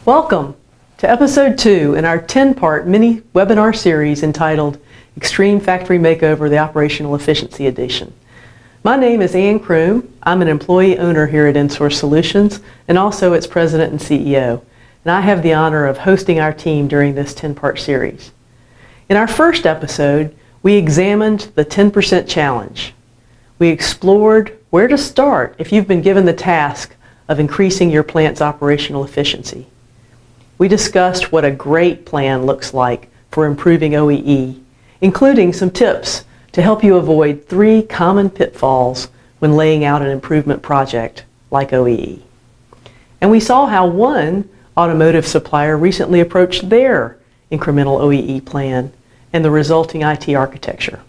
Welcome to episode 2 in our 10-part mini webinar series entitled Extreme Factory Makeover, the Operational Efficiency Edition. My name is Ann Kroom. I'm an employee owner here at InSource Solutions and also its president and CEO. And I have the honor of hosting our team during this 10-part series. In our first episode, we examined the 10% challenge. We explored where to start if you've been given the task of increasing your plant's operational efficiency. We discussed what a great plan looks like for improving OEE, including some tips to help you avoid 3 common pitfalls when laying out an improvement project like OEE. And we saw how one automotive supplier recently approached their incremental OEE plan and the resulting IT architecture.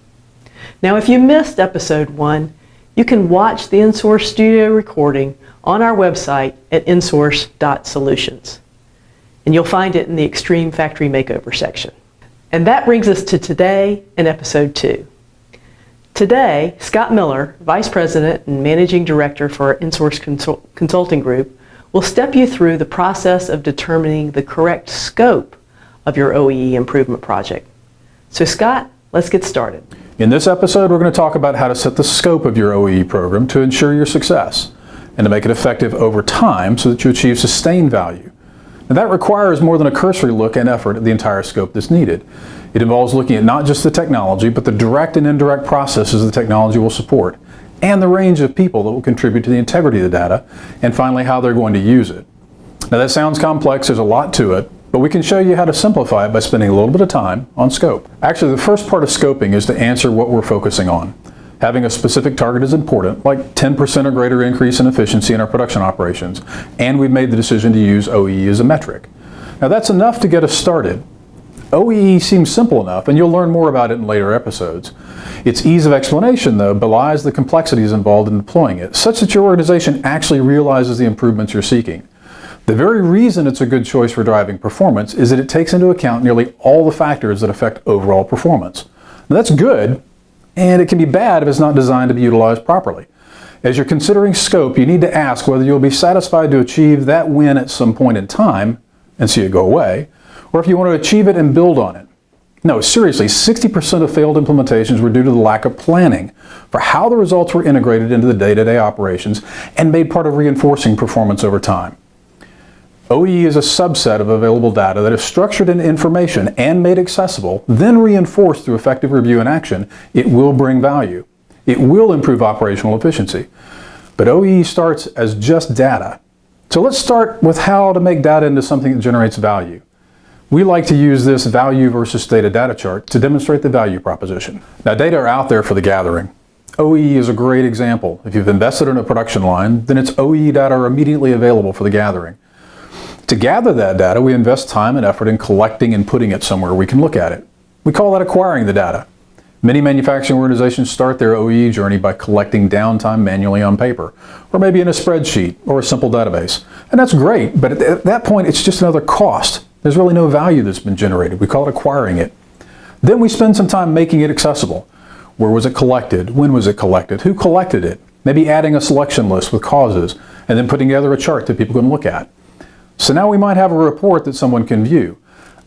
Now, if you missed episode 1, you can watch the InSource studio recording on our website at insource.solutions. And you'll find it in the Extreme Factory Makeover section. And that brings us to today and episode 2. Today, Scott Miller, Vice President and Managing Director for our InSource Consulting Group, will step you through the process of determining the correct scope of your OEE improvement project. So Scott, let's get started. In this episode, we're going to talk about how to set the scope of your OEE program to ensure your success and to make it effective over time so that you achieve sustained value. Now, that requires more than a cursory look and effort at the entire scope that's needed. It involves looking at not just the technology, but the direct and indirect processes the technology will support, and the range of people that will contribute to the integrity of the data, and finally how they're going to use it. Now that sounds complex, there's a lot to it, but we can show you how to simplify it by spending a little bit of time on scope. Actually, the first part of scoping is to answer what we're focusing on. Having a specific target is important, like 10% or greater increase in efficiency in our production operations, and we've made the decision to use OEE as a metric. Now that's enough to get us started. OEE seems simple enough, and you'll learn more about it in later episodes. Its ease of explanation, though, belies the complexities involved in deploying it, such that your organization actually realizes the improvements you're seeking. The very reason it's a good choice for driving performance is that it takes into account nearly all the factors that affect overall performance. Now that's good, and it can be bad if it's not designed to be utilized properly. As you're considering scope, you need to ask whether you'll be satisfied to achieve that win at some point in time and see it go away, or if you want to achieve it and build on it. No, seriously, 60% of failed implementations were due to the lack of planning for how the results were integrated into the day-to-day operations and made part of reinforcing performance over time. OEE is a subset of available data that is structured into information and made accessible, then reinforced through effective review and action. It will bring value. It will improve operational efficiency. But OEE starts as just data. So let's start with how to make data into something that generates value. We like to use this value versus data chart to demonstrate the value proposition. Now, data are out there for the gathering. OEE is a great example. If you've invested in a production line, then its OEE data are immediately available for the gathering. To gather that data, we invest time and effort in collecting and putting it somewhere we can look at it. We call that acquiring the data. Many manufacturing organizations start their OEE journey by collecting downtime manually on paper, or maybe in a spreadsheet or a simple database. And that's great, but at that point it's just another cost. There's really no value that's been generated. We call it acquiring it. Then we spend some time making it accessible. Where was it collected? When was it collected? Who collected it? Maybe adding a selection list with causes, and then putting together a chart that people can look at. So now we might have a report that someone can view.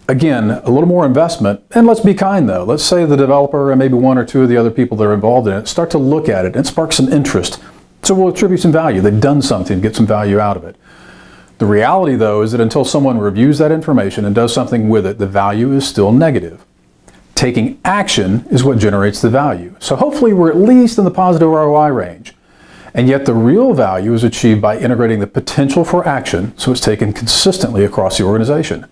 Again, a little more investment, and let's be kind though. Let's say the developer and maybe 1 or 2 of the other people that are involved in it start to look at it and spark some interest. So we'll attribute some value. They've done something, get some value out of it. The reality though is that until someone reviews that information and does something with it, the value is still negative. Taking action is what generates the value. So hopefully we're at least in the positive ROI range. And yet the real value is achieved by integrating the potential for action so it's taken consistently across the organization.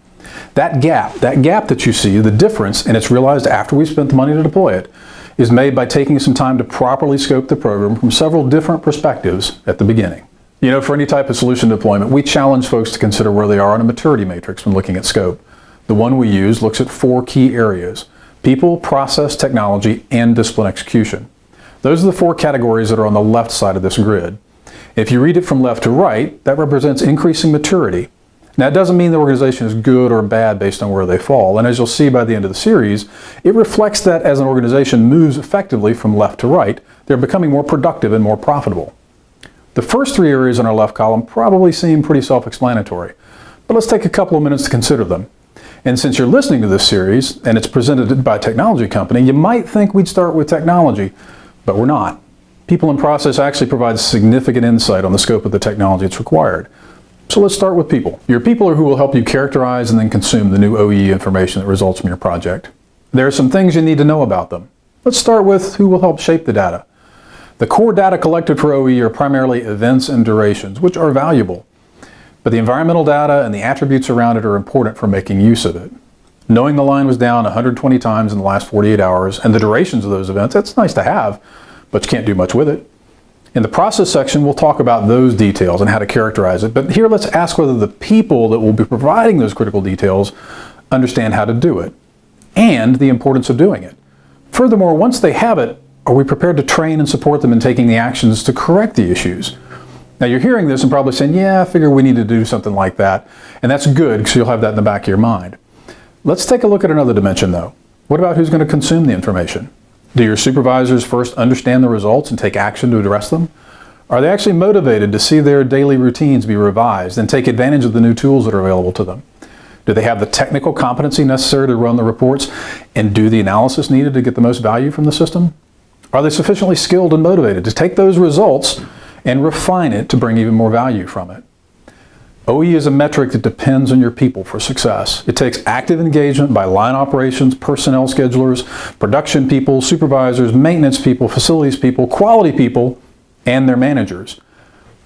That gap that you see, the difference, and it's realized after we've spent the money to deploy it, is made by taking some time to properly scope the program from several different perspectives at the beginning. You know, for any type of solution deployment, we challenge folks to consider where they are on a maturity matrix when looking at scope. The one we use looks at 4 key areas: people, process, technology, and discipline execution. Those are the 4 categories that are on the left side of this grid. If you read it from left to right, that represents increasing maturity. Now, it doesn't mean the organization is good or bad based on where they fall, and as you'll see by the end of the series, it reflects that as an organization moves effectively from left to right, they're becoming more productive and more profitable. The first 3 areas in our left column probably seem pretty self-explanatory. but let's take a couple of minutes to consider them. And since you're listening to this series, and it's presented by a technology company, you might think we'd start with technology, but we're not. People and process actually provide significant insight on the scope of the technology that's required. So let's start with people. Your people are who will help you characterize and then consume the new OEE information that results from your project. There are some things you need to know about them. Let's start with who will help shape the data. The core data collected for OEE are primarily events and durations, which are valuable. But the environmental data and the attributes around it are important for making use of it. Knowing the line was down 120 times in the last 48 hours and the durations of those events, that's nice to have, but you can't do much with it. In the process section, we'll talk about those details and how to characterize it. But here, let's ask whether the people that will be providing those critical details understand how to do it and the importance of doing it. Furthermore, once they have it, are we prepared to train and support them in taking the actions to correct the issues? Now, you're hearing this and probably saying, yeah, I figure we need to do something like that. And that's good, because you'll have that in the back of your mind. Let's take a look at another dimension, though. What about who's going to consume the information? Do your supervisors first understand the results and take action to address them? Are they actually motivated to see their daily routines be revised and take advantage of the new tools that are available to them? Do they have the technical competency necessary to run the reports and do the analysis needed to get the most value from the system? Are they sufficiently skilled and motivated to take those results and refine it to bring even more value from it? OEE is a metric that depends on your people for success. It takes active engagement by line operations, personnel schedulers, production people, supervisors, maintenance people, facilities people, quality people, and their managers.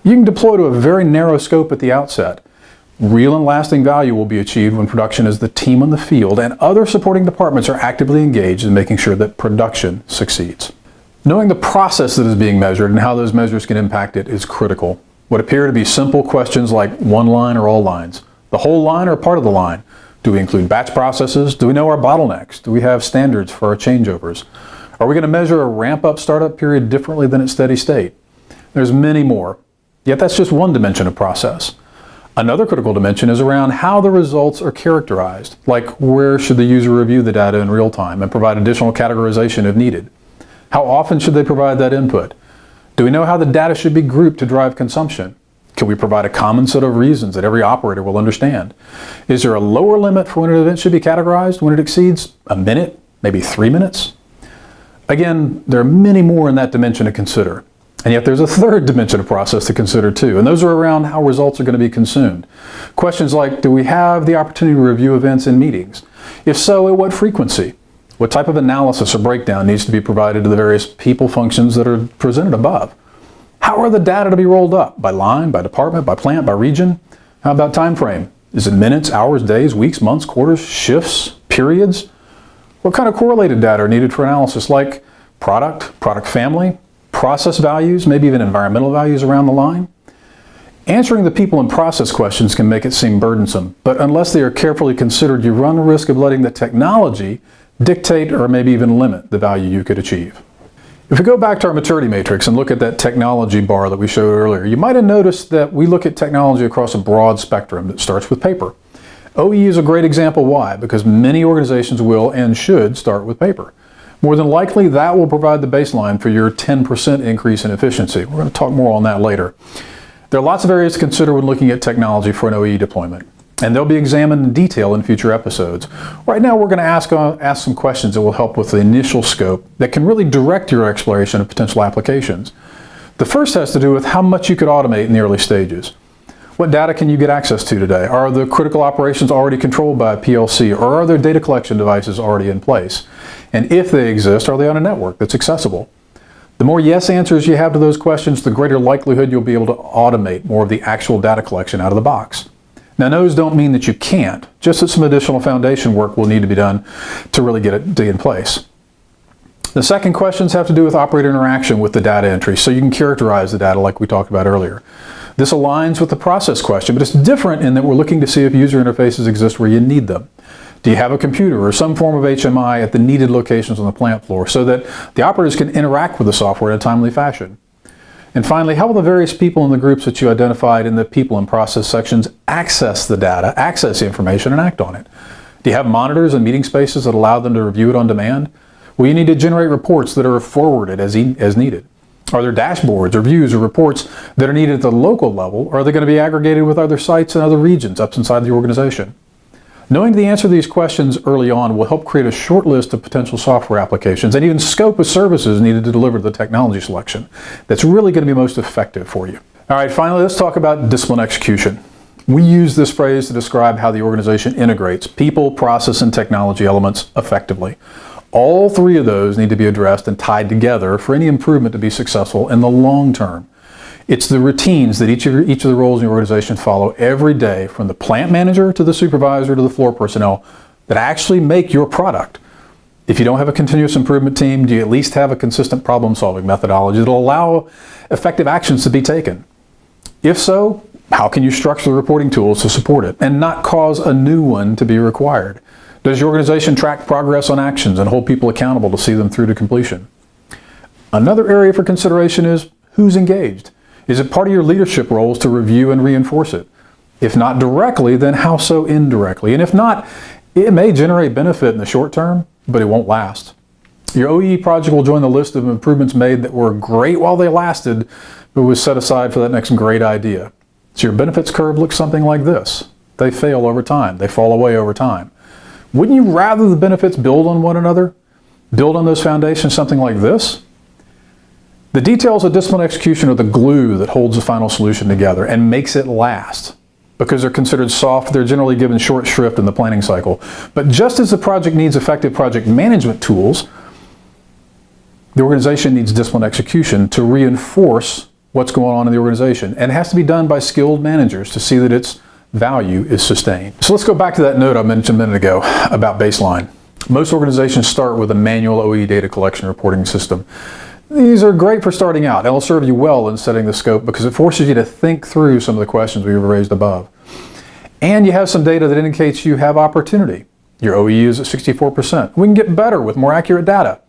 You can deploy to a very narrow scope at the outset. Real and lasting value will be achieved when production is the team on the field and other supporting departments are actively engaged in making sure that production succeeds. Knowing the process that is being measured and how those measures can impact it is critical. What appear to be simple questions like one line or all lines, the whole line or part of the line. Do we include batch processes? Do we know our bottlenecks? Do we have standards for our changeovers? Are we going to measure a ramp-up startup period differently than at steady state? There's many more, yet that's just one dimension of process. Another critical dimension is around how the results are characterized, like where should the user review the data in real time and provide additional categorization if needed? How often should they provide that input? Do we know how the data should be grouped to drive consumption? Can we provide a common set of reasons that every operator will understand? Is there a lower limit for when an event should be categorized when it exceeds a minute, maybe 3 minutes? Again, there are many more in that dimension to consider. And yet there's a third dimension of process to consider too, and those are around how results are going to be consumed. Questions like, do we have the opportunity to review events in meetings? If so, at what frequency? What type of analysis or breakdown needs to be provided to the various people functions that are presented above? How are the data to be rolled up? By line, by department, by plant, by region? How about time frame? Is it minutes, hours, days, weeks, months, quarters, shifts, periods? What kind of correlated data are needed for analysis, like product family, process values, maybe even environmental values around the line? Answering the people and process questions can make it seem burdensome, but unless they are carefully considered, you run the risk of letting the technology dictate or maybe even limit the value you could achieve. If we go back to our maturity matrix and look at that technology bar that we showed earlier, you might have noticed that we look at technology across a broad spectrum that starts with paper. OEE is a great example. Why? Because many organizations will and should start with paper. More than likely, that will provide the baseline for your 10% increase in efficiency. We're going to talk more on that later. There are lots of areas to consider when looking at technology for an OEE deployment, and they'll be examined in detail in future episodes. Right now, we're going to ask some questions that will help with the initial scope that can really direct your exploration of potential applications. The first has to do with how much you could automate in the early stages. What data can you get access to today? Are the critical operations already controlled by a PLC, or are there data collection devices already in place? And if they exist, are they on a network that's accessible? The more yes answers you have to those questions, the greater likelihood you'll be able to automate more of the actual data collection out of the box. Now, no's don't mean that you can't, just that some additional foundation work will need to be done to really get it in place. The second questions have to do with operator interaction with the data entry, so you can characterize the data like we talked about earlier. This aligns with the process question, but it's different in that we're looking to see if user interfaces exist where you need them. Do you have a computer or some form of HMI at the needed locations on the plant floor so that the operators can interact with the software in a timely fashion? And finally, how will the various people in the groups that you identified in the people and process sections access the data, access the information, and act on it? Do you have monitors and meeting spaces that allow them to review it on demand? Will you need to generate reports that are forwarded as needed? Are there dashboards or views or reports that are needed at the local level, or are they going to be aggregated with other sites and other regions up inside the organization? Knowing the answer to these questions early on will help create a short list of potential software applications and even scope of services needed to deliver the technology selection that's really going to be most effective for you. All right, finally, let's talk about discipline execution. We use this phrase to describe how the organization integrates people, process, and technology elements effectively. All three of those need to be addressed and tied together for any improvement to be successful in the long term. It's the routines that each of the roles in the organization follow every day, from the plant manager to the supervisor to the floor personnel, that actually make your product. If you don't have a continuous improvement team, do you at least have a consistent problem-solving methodology that will allow effective actions to be taken? If so, how can you structure the reporting tools to support it and not cause a new one to be required? Does your organization track progress on actions and hold people accountable to see them through to completion? Another area for consideration is who's engaged. Is it part of your leadership roles to review and reinforce it? If not directly, then how so indirectly? And if not, it may generate benefit in the short term, but it won't last. Your OEE project will join the list of improvements made that were great while they lasted, but was set aside for that next great idea. So your benefits curve looks something like this. They fail over time. They fall away over time. Wouldn't you rather the benefits build on one another? Build on those foundations, something like this? The details of discipline execution are the glue that holds the final solution together and makes it last. Because they're considered soft, they're generally given short shrift in the planning cycle. But just as the project needs effective project management tools, the organization needs discipline execution to reinforce what's going on in the organization. And it has to be done by skilled managers to see that its value is sustained. So let's go back to that note I mentioned a minute ago about baseline. Most organizations start with a manual OEE data collection reporting system. These are great for starting out. They'll serve you well in setting the scope because it forces you to think through some of the questions we've raised above. And you have some data that indicates you have opportunity. Your OEE is at 64%. We can get better with more accurate data.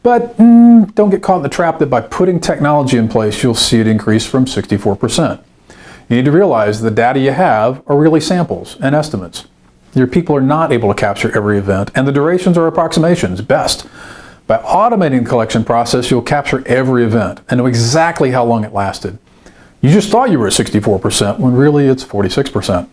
But don't get caught in the trap that by putting technology in place, you'll see it increase from 64%. You need to realize the data you have are really samples and estimates. Your people are not able to capture every event, and the durations are approximations, best. By automating the collection process, you'll capture every event and know exactly how long it lasted. You just thought you were at 64% when really it's 46%.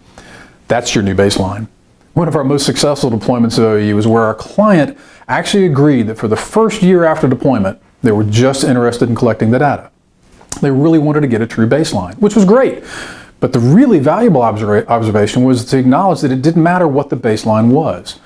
That's your new baseline. One of our most successful deployments of OEE was where our client actually agreed that for the first year after deployment, they were just interested in collecting the data. They really wanted to get a true baseline, which was great. But the really valuable observation was to acknowledge that it didn't matter what the baseline was.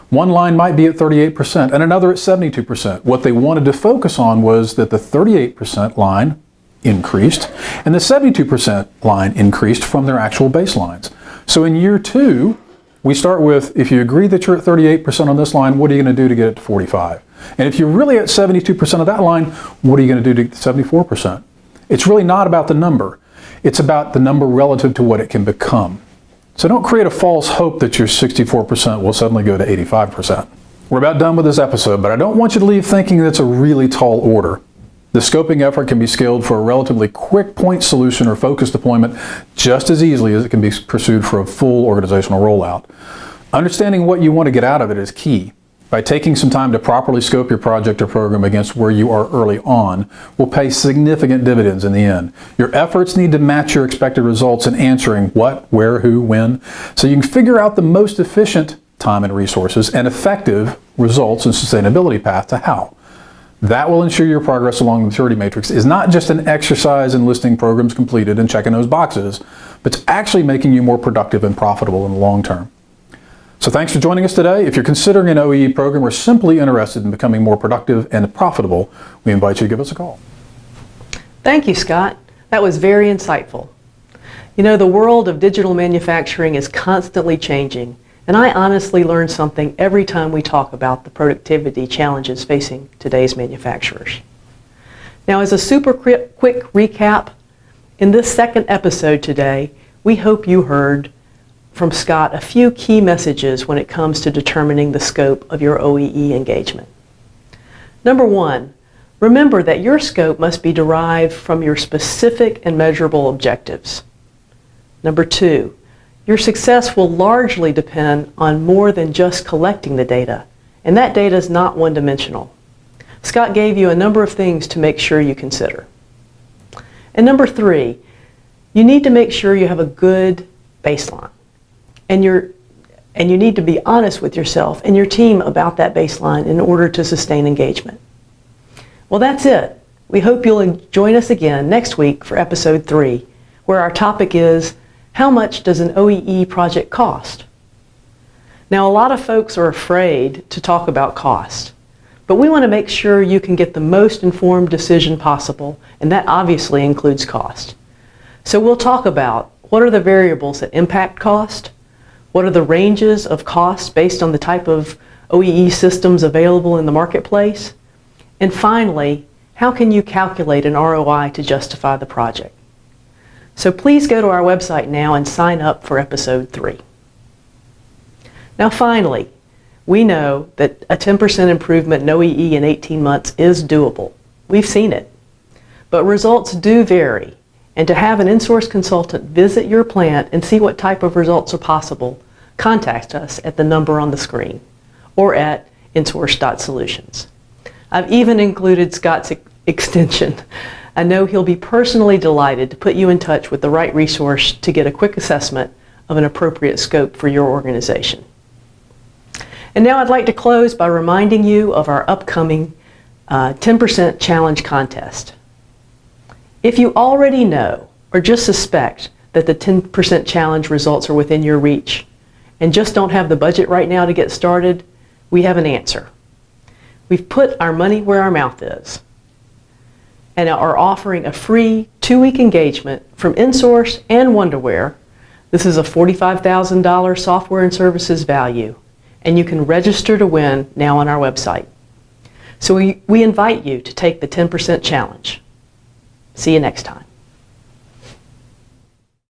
One line might be at 38% and another at 72%. What they wanted to focus on was that the 38% line increased and the 72% line increased from their actual baselines. So in year 2, we start with, if you agree that you're at 38% on this line, what are you going to do to get it to 45? And if you're really at 72% of that line, what are you going to do to get to 74%? It's really not about the number. It's about the number relative to what it can become. So don't create a false hope that your 64% will suddenly go to 85%. We're about done with this episode, but I don't want you to leave thinking that's a really tall order. The scoping effort can be scaled for a relatively quick point solution or focused deployment just as easily as it can be pursued for a full organizational rollout. Understanding what you want to get out of it is key. By taking some time to properly scope your project or program against where you are early on will pay significant dividends in the end. Your efforts need to match your expected results in answering what, where, who, when, so you can figure out the most efficient time and resources and effective results and sustainability path to how. That will ensure your progress along the maturity matrix is not just an exercise in listing programs completed and checking those boxes, but it's actually making you more productive and profitable in the long term. So thanks for joining us today. If you're considering an OEE program or simply interested in becoming more productive and profitable, we invite you to give us a call. Thank you, Scott. That was very insightful. You know, the world of digital manufacturing is constantly changing, and I honestly learn something every time we talk about the productivity challenges facing today's manufacturers. Now, as a super quick recap, in this second episode today, we hope you heard from Scott a few key messages when it comes to determining the scope of your OEE engagement. Number 1, remember that your scope must be derived from your specific and measurable objectives. Number 2, your success will largely depend on more than just collecting the data, and that data is not one-dimensional. Scott gave you a number of things to make sure you consider. And number 3, you need to make sure you have a good baseline. And you need to be honest with yourself and your team about that baseline in order to sustain engagement. Well, that's it. We hope you'll join us again next week for episode 3, where our topic is, how much does an OEE project cost? Now, a lot of folks are afraid to talk about cost, but we want to make sure you can get the most informed decision possible, and that obviously includes cost. So we'll talk about what are the variables that impact cost, what are the ranges of costs based on the type of OEE systems available in the marketplace, and finally, how can you calculate an ROI to justify the project? So please go to our website now and sign up for episode 3. Now finally, we know that a 10% improvement in OEE in 18 months is doable. We've seen it. But results do vary, and to have an in-source consultant visit your plant and see what type of results are possible, contact us at the number on the screen or at insource.solutions. I've even included Scott's extension. I know he'll be personally delighted to put you in touch with the right resource to get a quick assessment of an appropriate scope for your organization. And now I'd like to close by reminding you of our upcoming 10% Challenge contest. If you already know or just suspect that the 10% Challenge results are within your reach and just don't have the budget right now to get started, we have an answer. We've put our money where our mouth is and are offering a free 2-week engagement from InSource and Wonderware. This is a $45,000 software and services value, and you can register to win now on our website. So we invite you to take the 10% Challenge. See you next time.